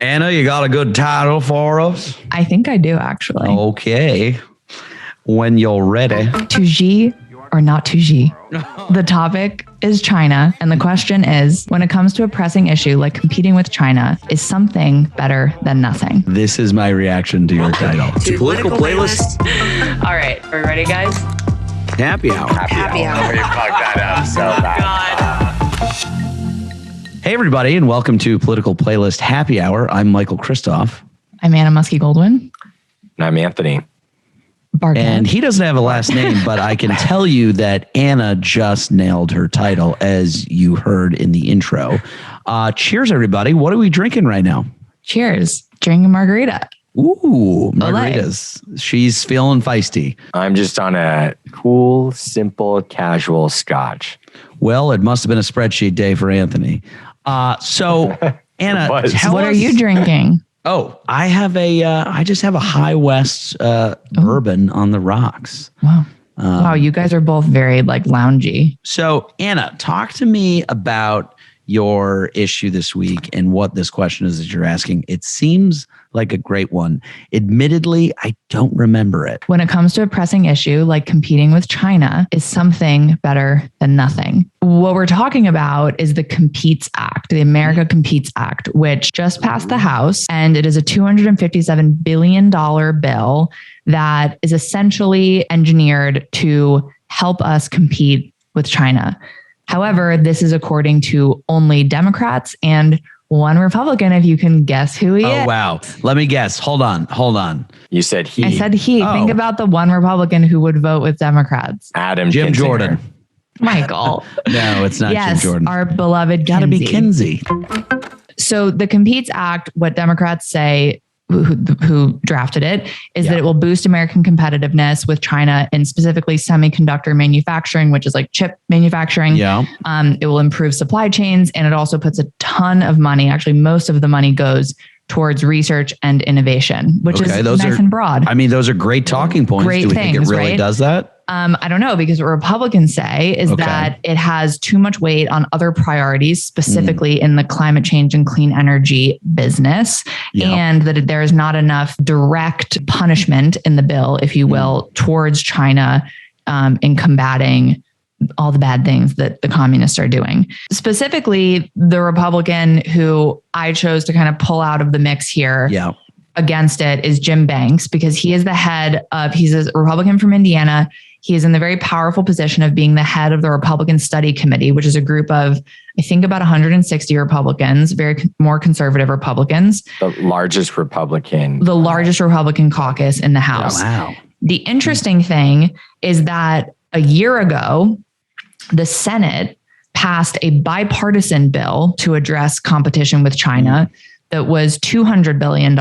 Anna, you got a good title for us? I think I do, actually. Okay. When you're ready. To Xi or not to Xi? The topic is China. And the question is, when it comes to a pressing issue like competing with China, is something better than nothing? This is my reaction to your title. To Political Playlist. All right. Are we ready, guys? Happy hour. Happy hour. You fucked that up so bad. Hey, everybody, and welcome to Political Playlist Happy Hour. I'm Michael Kristoff. I'm Anna Muskie-Goldwyn. And I'm Anthony. Barkett. And he doesn't have a last name, but I can tell you that Anna just nailed her title, as you heard in the intro. Cheers, everybody. What are we drinking right now? Cheers. Drinking margarita. Ooh, margaritas. She's feeling feisty. I'm just on a cool, simple, casual scotch. Well, it must have been a spreadsheet day for Anthony. So, Anna, What are you drinking? Oh, I just have a High West bourbon on the rocks. Wow. Wow, you guys are both very loungy. So, Anna, talk to me about your issue this week and what this question is that you're asking. It seems like a great one. Admittedly, I don't remember it. When it comes to a pressing issue like competing with China, is something better than nothing? What we're talking about is the Competes Act, the America Competes Act, which just passed the House, and it is a $257 billion bill that is essentially engineered to help us compete with China. However, this is according to only Democrats and one Republican, if you can guess who he is. Oh, wow. Let me guess. Hold on. You said he. I said he. Oh. Think about the one Republican who would vote with Democrats. Adam Jim Kinzinger. Jordan. Michael. No, it's not Yes, Jim Jordan. our beloved Gotta be Kinsey. So the Competes Act, what Democrats say, who drafted it, is that it will boost American competitiveness with China in specifically semiconductor manufacturing, which is like chip manufacturing. Yeah. It will improve supply chains, and it also puts a ton of money. Actually, most of the money goes towards research and innovation, which is nice and broad. I mean, those are great talking points. Great Do we think it things, really right? does that? I don't know, because what Republicans say is that it has too much weight on other priorities, specifically in the climate change and clean energy business, and that there is not enough direct punishment in the bill, if you will, towards China in combating all the bad things that the communists are doing. Specifically, the Republican who I chose to kind of pull out of the mix here against it is Jim Banks, because he is he's a Republican from Indiana. He is in the very powerful position of being the head of the Republican Study Committee, which is a group of, I think, about 160 Republicans, more conservative Republicans. The largest Republican caucus in the House. Wow. The interesting thing is that a year ago, the Senate passed a bipartisan bill to address competition with China that was $200 billion,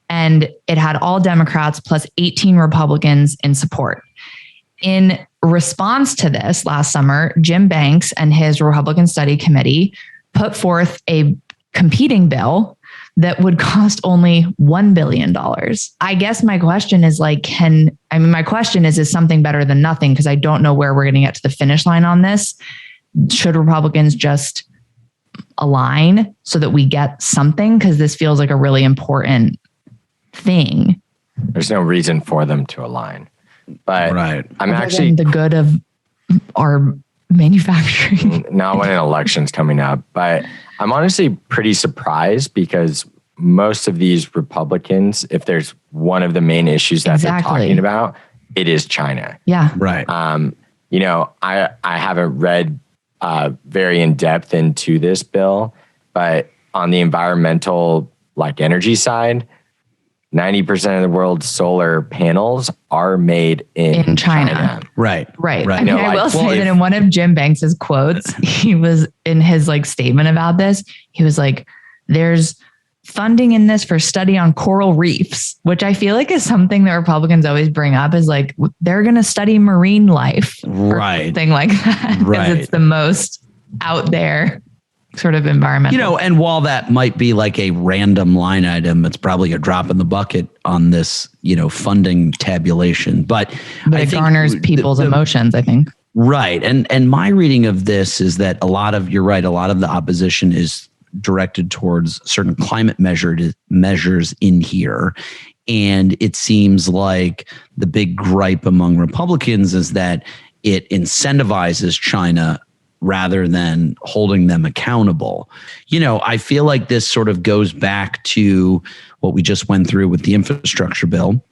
and it had all Democrats plus 18 Republicans in support. In response to this last summer, Jim Banks and his Republican Study Committee put forth a competing bill that would cost only $1 billion. I guess my question is is something better than nothing? Because I don't know where we're going to get to the finish line on this. Should Republicans just align so that we get something? Because this feels like a really important thing. There's no reason for them to align. But I'm Other actually than the good of our manufacturing. not when an election's coming up, but I'm honestly pretty surprised, because most of these Republicans, if there's one of the main issues that they're talking about, it is China. Yeah. Right. I haven't read very in depth into this bill, but on the environmental energy side, 90% of the world's solar panels are made in China. Right. I mean, I will say that in one of Jim Banks's quotes, he was in his statement about this. He was like, "There's funding in this for study on coral reefs," which I feel like is something that Republicans always bring up, is they're going to study marine life, or something like that, because it's the most out there sort of environmental. And while that might be like a random line item, it's probably a drop in the bucket on this, funding tabulation. But it garners people's emotions, I think. Right. And my reading of this is that a lot of the opposition is directed towards certain climate measures in here. And it seems like the big gripe among Republicans is that it incentivizes China rather than holding them accountable. I feel like this sort of goes back to what we just went through with the infrastructure bill.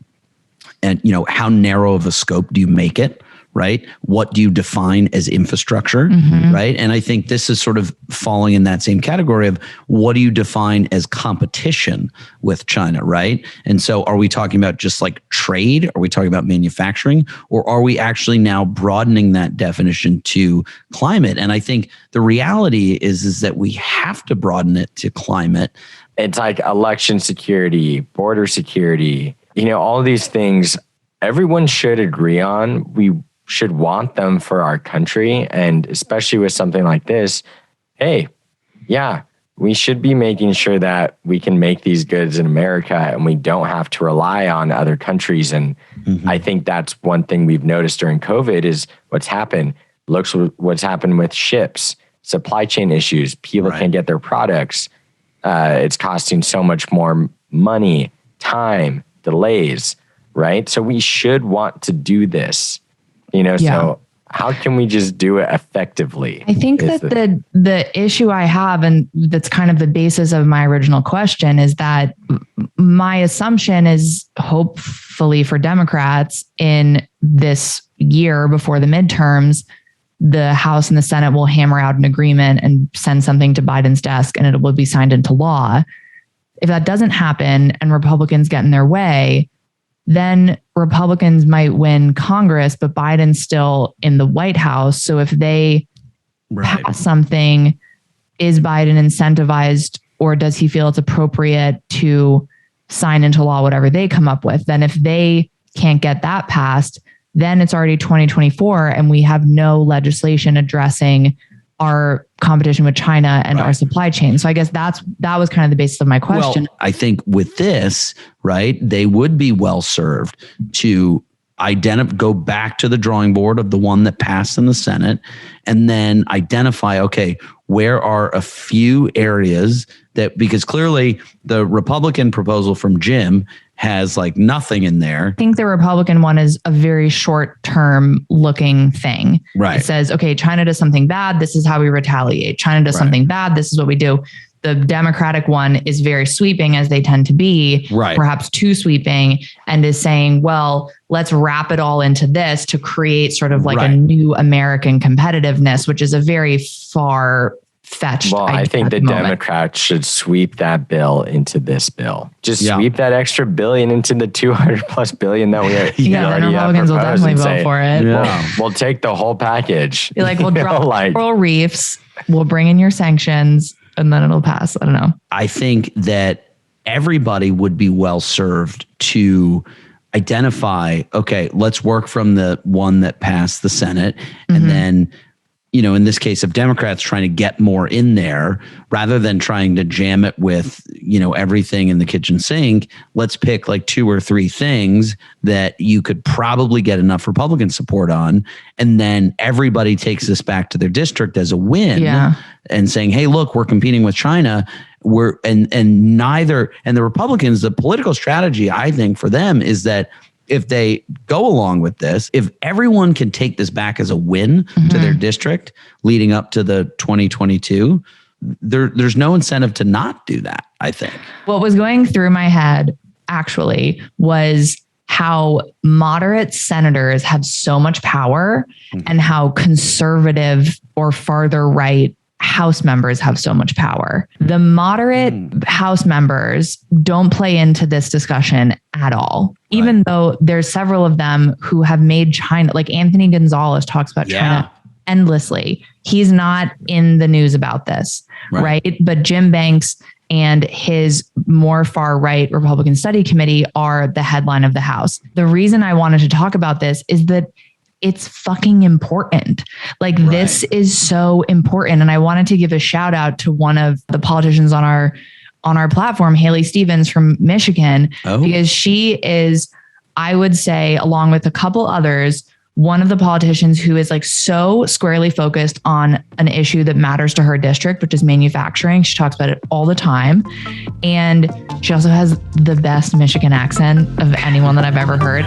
And, how narrow of a scope do you make it? Right? What do you define as infrastructure? Right? And I think this is sort of falling in that same category of what do you define as competition with China? Right? And so are we talking about just like trade? Are we talking about manufacturing? Or are we actually now broadening that definition to climate? And I think the reality is that we have to broaden it to climate. It's like election security, border security, all of these things everyone should agree on. We should want them for our country. And especially with something like this, hey, yeah, we should be making sure that we can make these goods in America and we don't have to rely on other countries. And I think that's one thing we've noticed during COVID is what's happened. Looks what's happened with ships, supply chain issues. People can't get their products. It's costing so much more money, time, delays, right? So we should want to do this. So how can we just do it effectively? I think that the issue I have, and that's kind of the basis of my original question, is that my assumption is hopefully for Democrats in this year before the midterms, the House and the Senate will hammer out an agreement and send something to Biden's desk and it will be signed into law. If that doesn't happen and Republicans get in their way, then Republicans might win Congress, but Biden's still in the White House. So if they pass something, is Biden incentivized, or does he feel it's appropriate to sign into law whatever they come up with? Then if they can't get that passed, then it's already 2024 and we have no legislation addressing our competition with China and our supply chain. So I guess that was kind of the basis of my question. Well, I think with this, they would be well served to go back to the drawing board of the one that passed in the Senate and then identify, okay, where are a few areas that, because clearly the Republican proposal from Jim has like nothing in there. I think the Republican one is a very short-term looking thing. Right. It says, okay, China does something bad. This is how we retaliate. China does something bad. This is what we do. The Democratic one is very sweeping, as they tend to be, perhaps too sweeping, and is saying, well, let's wrap it all into this to create sort of like a new American competitiveness, which is a very far-fetched idea. I think the Democrats should sweep that bill into this bill. Just sweep that extra billion into the 200 plus billion that we are. And Republicans will definitely vote for it. We'll take the whole package. Be like, we'll drop coral reefs. We'll bring in your sanctions. And then it'll pass. I don't know. I think that everybody would be well served to identify, okay, let's work from the one that passed the Senate. And then, in this case of Democrats trying to get more in there rather than trying to jam it with, everything in the kitchen sink. Let's pick like 2 or 3 things that you could probably get enough Republican support on. And then everybody takes this back to their district as a win and saying, hey, look, we're competing with China. And the Republicans, the political strategy, I think for them is that if they go along with this, if everyone can take this back as a win to their district leading up to the 2022, there's no incentive to not do that, I think. What was going through my head actually was how moderate senators have so much power and how conservative or farther right House members have so much power. The moderate House members don't play into this discussion at all, even though there's several of them who have made China, like Anthony Gonzalez talks about China endlessly. He's not in the news about this, right? But Jim Banks and his more far right Republican Study Committee are the headline of the House. The reason I wanted to talk about this is that it's fucking important. Like this is so important. And I wanted to give a shout out to one of the politicians on our platform, Haley Stevens from Michigan, because she is, I would say, along with a couple others, one of the politicians who is like so squarely focused on an issue that matters to her district, which is manufacturing. She talks about it all the time. And she also has the best Michigan accent of anyone that I've ever heard.